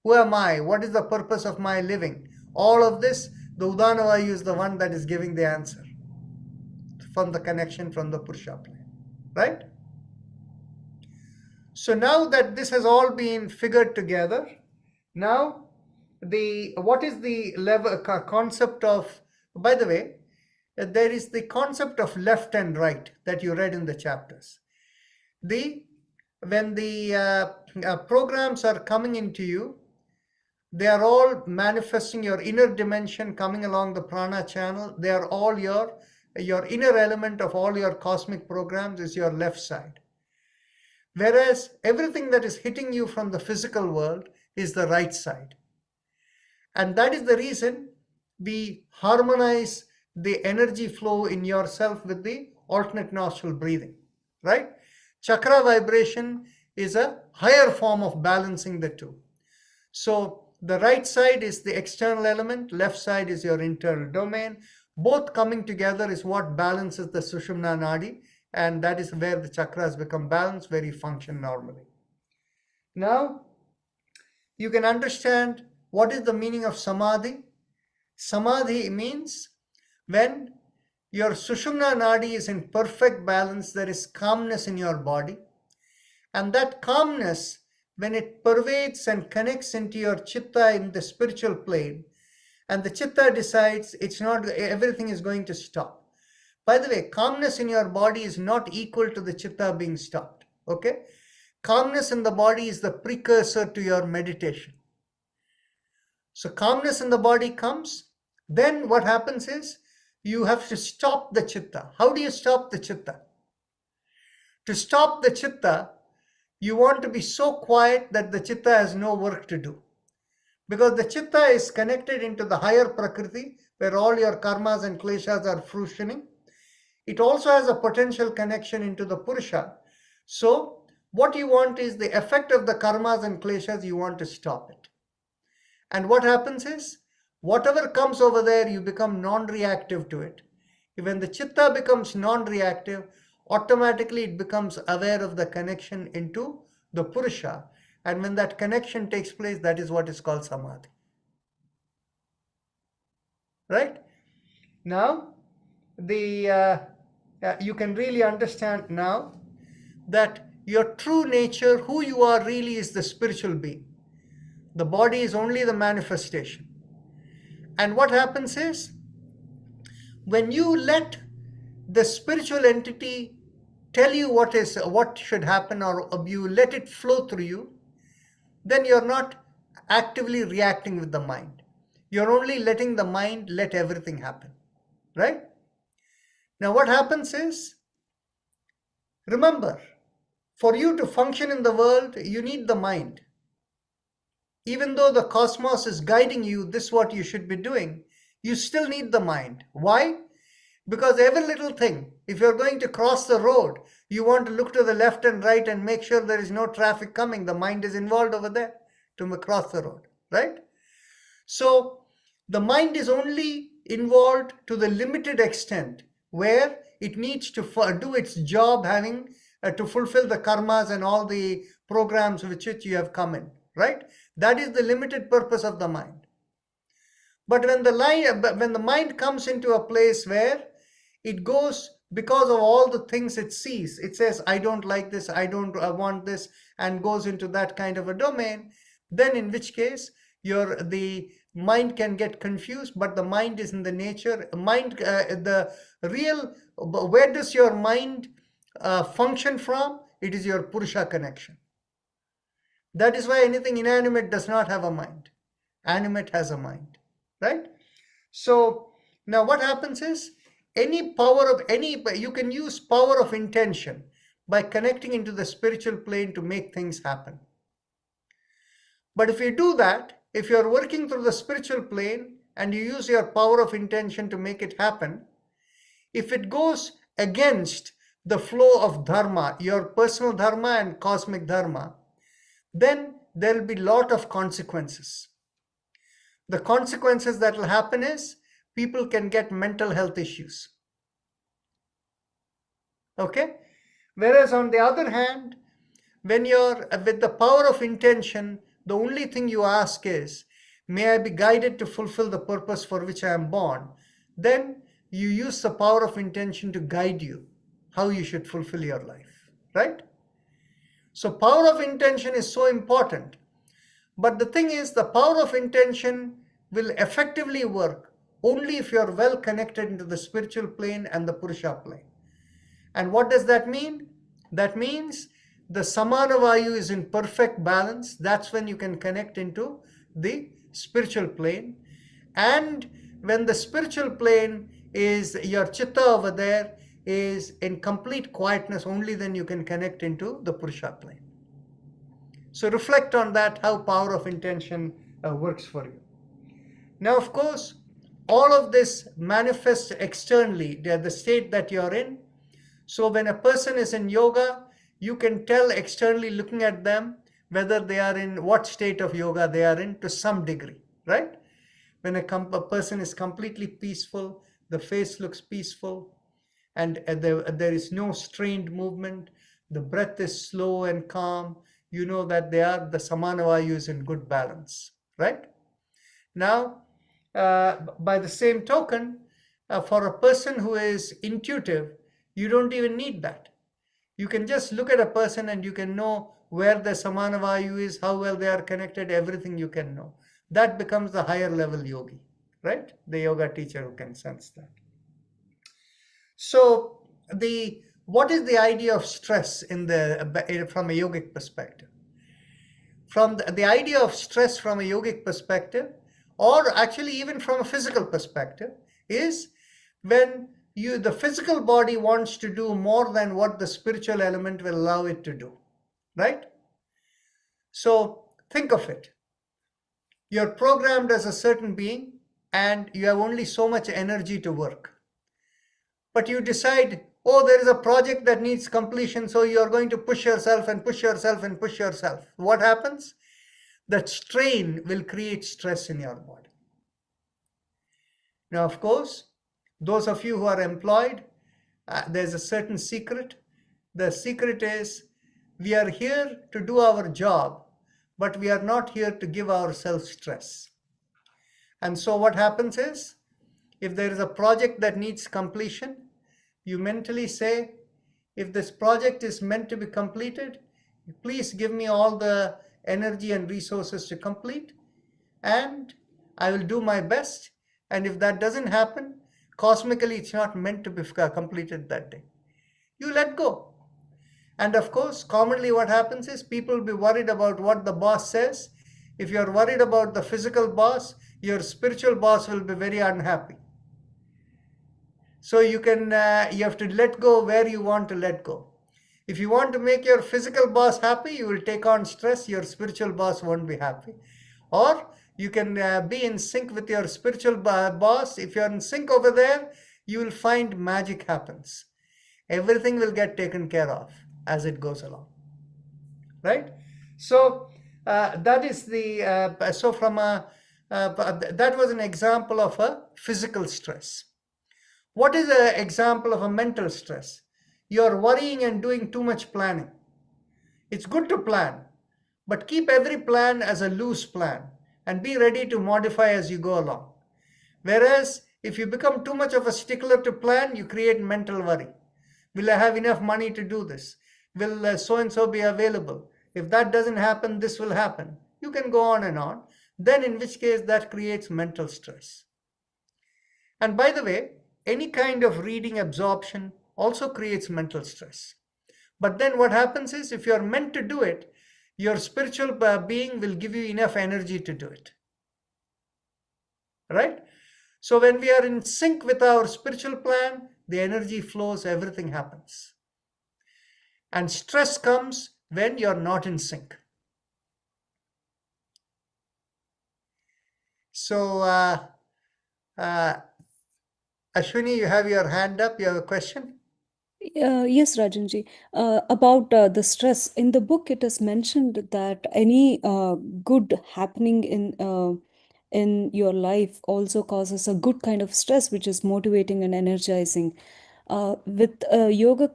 Who am I? What is the purpose of my living? All of this, the Udana Vayu is the one that is giving the answer from the connection from the Purusha plane, right? So now that this has all been figured together, now what is the concept of, by the way, there is the concept of left and right that you read in the chapters. When the programs are coming into you, they are all manifesting your inner dimension coming along the prana channel. They are all your your inner element of all your cosmic programs is your left side. Whereas everything that is hitting you from the physical world is the right side. And that is the reason we harmonize the energy flow in yourself with the alternate nostril breathing, right? Chakra vibration is a higher form of balancing the two. So the right side is the external element, left side is your internal domain. Both coming together is what balances the Sushumna Nadi, and that is where the chakras become balanced, where you function normally. Now, you can understand what is the meaning of samadhi. Samadhi means when your Sushumna Nadi is in perfect balance, there is calmness in your body. And that calmness, when it pervades and connects into your chitta in the spiritual plane, and the chitta decides it's not, everything is going to stop. By the way, calmness in your body is not equal to the chitta being stopped. Okay? Calmness in the body is the precursor to your meditation. So calmness in the body comes, then what happens is you have to stop the chitta. How do you stop the chitta? To stop the chitta, you want to be so quiet that the chitta has no work to do. Because the chitta is connected into the higher prakriti, where all your karmas and kleshas are fruitioning. It also has a potential connection into the purusha. So what you want is the effect of the karmas and kleshas, you want to stop it. And what happens is, whatever comes over there, you become non-reactive to it. When the chitta becomes non-reactive, automatically it becomes aware of the connection into the purusha. And when that connection takes place, that is what is called samadhi. Right? Now, you can really understand now that your true nature, who you are really, is the spiritual being. The body is only the manifestation. And what happens is, when you let the spiritual entity tell you what should happen, or you let it flow through you, then you're not actively reacting with the mind. You're only letting the mind let everything happen, right? Now what happens is, remember, for you to function in the world, you need the mind. Even though the cosmos is guiding you, this is what you should be doing, you still need the mind. Why? Because every little thing, if you're going to cross the road, you want to look to the left and right and make sure there is no traffic coming. The mind is involved over there to cross the road, right? So the mind is only involved to the limited extent where it needs to do its job, having to fulfill the karmas and all the programs with which you have come in, right? That is the limited purpose of the mind. But when the mind comes into a place where it goes, because of all the things it sees, it says, I don't like this, I don't want this, and goes into that kind of a domain, then in which case the mind can get confused. But the mind is in the nature, where does your mind function from? It is your purusha connection. That is why anything inanimate does not have a mind. Animate has a mind, right? So now what happens is, you can use power of intention by connecting into the spiritual plane to make things happen. But if you do that, if you're working through the spiritual plane and you use your power of intention to make it happen, if it goes against the flow of dharma, your personal dharma and cosmic dharma, then there will be a lot of consequences. The consequences that will happen is, people can get mental health issues. Okay? Whereas on the other hand, when you're with the power of intention, the only thing you ask is, may I be guided to fulfill the purpose for which I am born. Then you use the power of intention to guide you how you should fulfill your life, right? So power of intention is so important. But the thing is, the power of intention will effectively work only if you are well connected into the spiritual plane and the purusha plane. And what does that mean? That means the samana vayu is in perfect balance. That's when you can connect into the spiritual plane. And when the spiritual plane is your chitta over there is in complete quietness, only then you can connect into the Purusha plane. So reflect on that, how power of intention works for you. Now, of course, all of this manifests externally, the state that you're in. So when a person is in yoga, you can tell externally looking at them whether they are in what state of yoga they are in to some degree, right? When a person is completely peaceful, the face looks peaceful, and there is no strained movement, the breath is slow and calm, you know that the samana vayu is in good balance, right? Now, by the same token, for a person who is intuitive, you don't even need that. You can just look at a person and you can know where the samana vayu is, how well they are connected, everything you can know. That becomes the higher level yogi, right? The yoga teacher who can sense that. So what is the idea of stress from a yogic perspective? From the idea of stress from a yogic perspective, or actually even from a physical perspective, is when the physical body wants to do more than what the spiritual element will allow it to do, right? So think of it. You're programmed as a certain being and you have only so much energy to work. But you decide, oh, there is a project that needs completion, so you're going to push yourself and push yourself and push yourself. What happens? That strain will create stress in your body. Now, of course, those of you who are employed, there's a certain secret. The secret is we are here to do our job, but we are not here to give ourselves stress. And so what happens is, if there is a project that needs completion, you mentally say, if this project is meant to be completed, please give me all the energy and resources to complete, and I will do my best. And if that doesn't happen, cosmically it's not meant to be completed that day. You let go. And of course, commonly what happens is people will be worried about what the boss says. If you're worried about the physical boss, your spiritual boss will be very unhappy. So you have to let go where you want to let go. If you want to make your physical boss happy, you will take on stress, your spiritual boss won't be happy. Or you can be in sync with your spiritual boss. If you're in sync over there, you will find magic happens. Everything will get taken care of as it goes along, right? So that is that was an example of a physical stress. What is an example of a mental stress? You're worrying and doing too much planning. It's good to plan, but keep every plan as a loose plan and be ready to modify as you go along. Whereas if you become too much of a stickler to plan, you create mental worry. Will I have enough money to do this? Will so-and-so be available? If that doesn't happen, this will happen. You can go on and on. Then in which case that creates mental stress. And by the way, any kind of reading absorption also creates mental stress. But then what happens is, if you're meant to do it, your spiritual being will give you enough energy to do it. Right? So when we are in sync with our spiritual plan, the energy flows, everything happens. And stress comes when you're not in sync. So, Ashwini, you have your hand up. You have a question? Yes, Rajanji. About the stress in the book, it is mentioned that any good happening in your life also causes a good kind of stress, which is motivating and energizing. With a yoga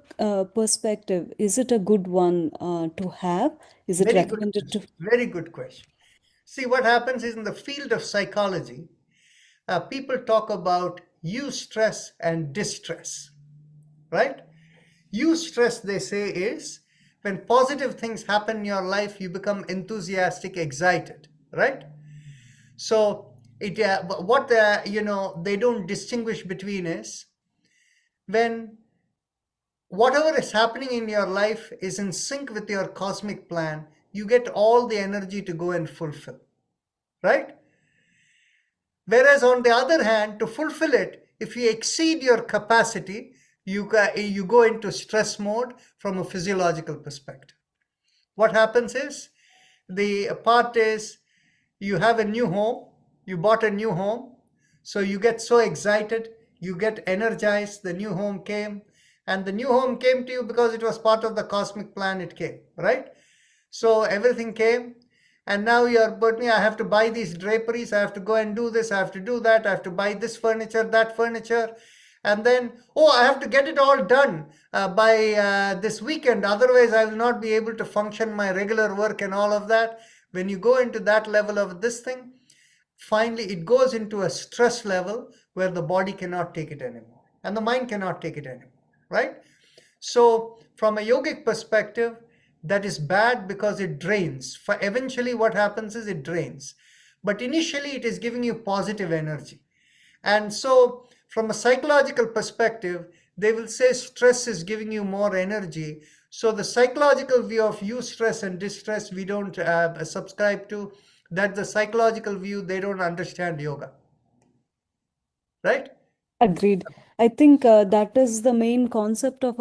perspective, is it a good one to have? Is it Very good recommended to? question. Very good question. See, what happens is in the field of psychology, people talk about eustress and distress, right? Eustress, they say, is when positive things happen in your life, you become enthusiastic, excited, right? So what they don't distinguish between is when whatever is happening in your life is in sync with your cosmic plan, you get all the energy to go and fulfill, right? Whereas on the other hand, to fulfill it, if you exceed your capacity, you go into stress mode from a physiological perspective. What happens is, the part is, you have a new home, you bought a new home, so you get so excited, you get energized, the new home came, and the new home came to you because it was part of the cosmic plan, it came, right? So everything came, and now you're burdening, I have to buy these draperies, I have to go and do this, I have to do that, I have to buy this furniture, that furniture, and then, oh, I have to get it all done by this weekend, otherwise I will not be able to function my regular work and all of that. When you go into that level of this thing, finally it goes into a stress level where the body cannot take it anymore and the mind cannot take it anymore, right? So from a yogic perspective, that is bad because it drains. For eventually what happens is it drains. But initially it is giving you positive energy. And so from a psychological perspective, they will say stress is giving you more energy. So the psychological view of eustress and distress, we don't subscribe to. That's the psychological view. They don't understand yoga. Right? Agreed. I think that is the main concept of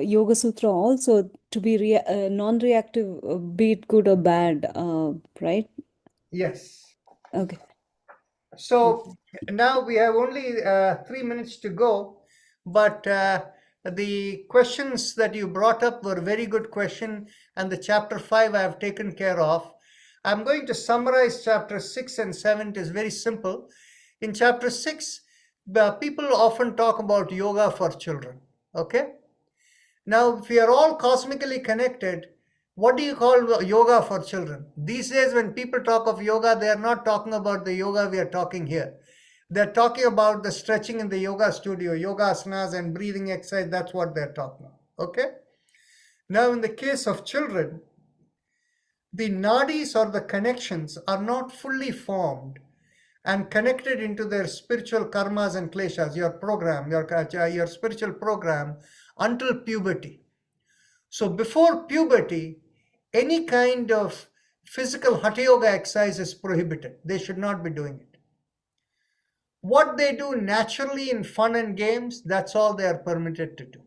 Yoga Sutra also, to be non-reactive, be it good or bad, right? Yes. Okay. So now we have only 3 minutes to go, but the questions that you brought up were very good question, and the chapter 5 I have taken care of. I'm going to summarize chapter 6 and 7. It is very simple. In chapter 6, people often talk about yoga for children. Okay? Now, if we are all cosmically connected, what do you call yoga for children? These days, when people talk of yoga, they are not talking about the yoga we are talking here. They're talking about the stretching in the yoga studio, yoga asanas and breathing exercise. That's what they're talking about. Okay? Now, in the case of children, the nadis or the connections are not fully formed and connected into their spiritual karmas and kleshas, your program, your spiritual program, until puberty. So before puberty, any kind of physical hatha yoga exercise is prohibited. They should not be doing it. What they do naturally in fun and games, that's all they are permitted to do.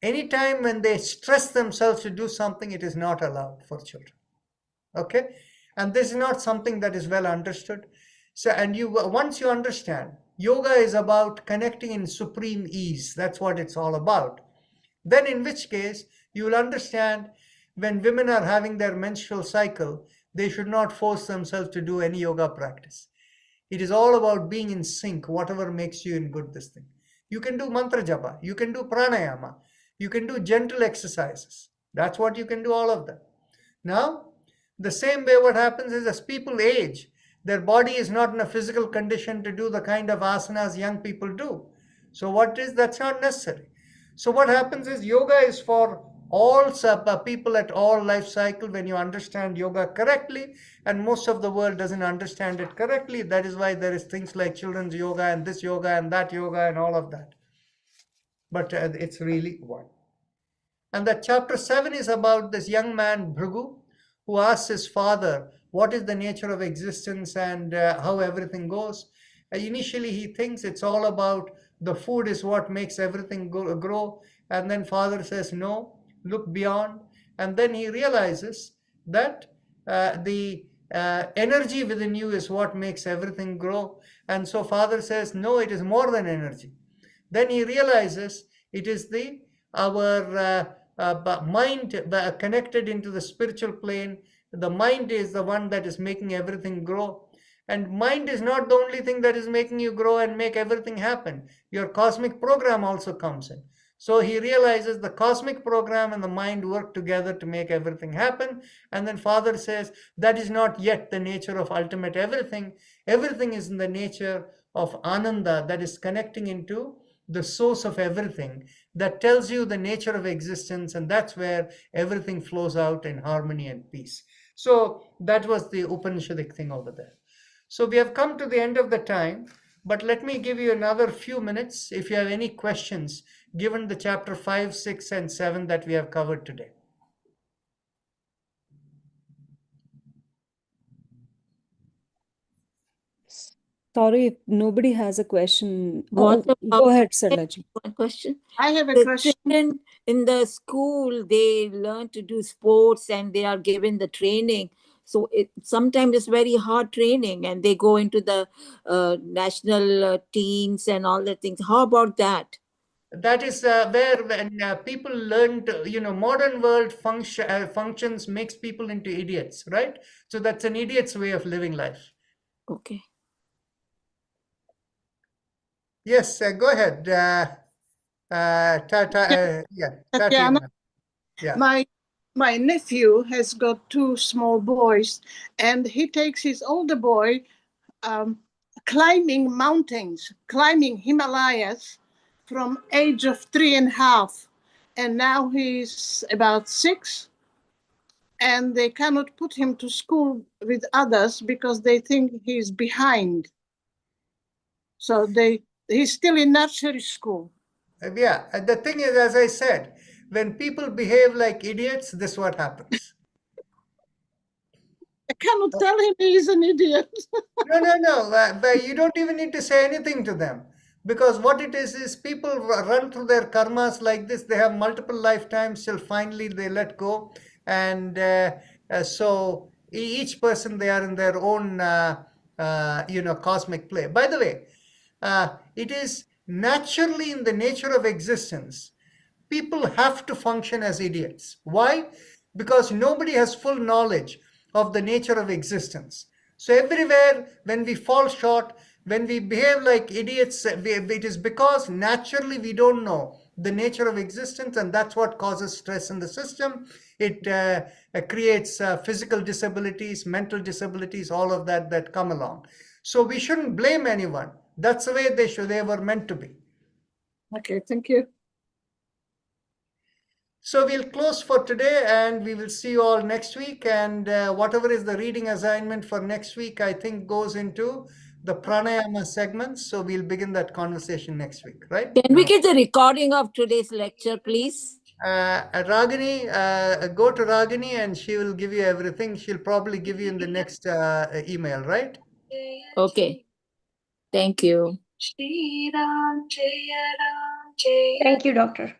Anytime when they stress themselves to do something, it is not allowed for children. Okay? And this is not something that is well understood. So, and once you understand, yoga is about connecting in supreme ease. That's what it's all about. Then in which case, you will understand when women are having their menstrual cycle, they should not force themselves to do any yoga practice. It is all about being in sync, whatever makes you in good this thing. You can do mantra japa, you can do pranayama, you can do gentle exercises. That's what you can do, all of that. Now, the same way what happens is as people age, their body is not in a physical condition to do the kind of asanas young people do. So that's not necessary. So what happens is yoga is for all people at all life cycle when you understand yoga correctly, and most of the world doesn't understand it correctly. That is why there is things like children's yoga and this yoga and that yoga and all of that. But it's really one. And that chapter 7 is about this young man, Bhrigu, who asks his father, what is the nature of existence and how everything goes. Initially, he thinks it's all about the food is what makes everything grow. And then father says, no, look beyond. And then he realizes that the energy within you is what makes everything grow. And so father says, no, it is more than energy. Then he realizes it is our mind connected into the spiritual plane. The mind is the one that is making everything grow. And mind is not the only thing that is making you grow and make everything happen. Your cosmic program also comes in. So he realizes the cosmic program and the mind work together to make everything happen. And then father says, that is not yet the nature of ultimate everything. Everything is in the nature of Ananda, that is connecting into the source of everything, that tells you the nature of existence, and that's where everything flows out in harmony and peace. So that was the Upanishadic thing over there. So we have come to the end of the time, but let me give you another few minutes if you have any questions given the chapter 5, 6 and 7 that we have covered today. Sorry, if nobody has a question. What Oh, about go ahead, Sarlaji. one question? I have a The question. children in the school, they learn to do sports and they are given the training. So sometimes it's very hard training, and they go into the national teams and all the things. How about that? That is where when people learn to, modern world functions makes people into idiots, right? So that's an idiot's way of living life. Okay. Yes, go ahead. Yeah, Tatiana, Tatiana. Yeah. my nephew has got two small boys, and he takes his older boy climbing mountains, climbing Himalayas from age of 3.5. And now he's about 6, and they cannot put him to school with others because they think he's behind. So he's still in nursery school. Yeah, the thing is, as I said, when people behave like idiots, this is what happens. I cannot tell him he's an idiot. No. But you don't even need to say anything to them, because what it is people run through their karmas like this. They have multiple lifetimes till finally they let go, and so each person, they are in their own cosmic play. By the way, it is naturally in the nature of existence. People have to function as idiots. Why? Because nobody has full knowledge of the nature of existence. So everywhere, when we fall short, when we behave like idiots, it is because naturally we don't know the nature of existence, and that's what causes stress in the system. It creates physical disabilities, mental disabilities, all of that come along. So we shouldn't blame anyone. That's the way they were meant to be. Okay, thank you. So we'll close for today, and we will see you all next week. And whatever is the reading assignment for next week, I think goes into the pranayama segments. So we'll begin that conversation next week, right? Can we get the recording of today's lecture, please? Ragini, go to Ragini and she will give you everything. She'll probably give you in the next email, right? Okay. Thank you. Thank you, doctor.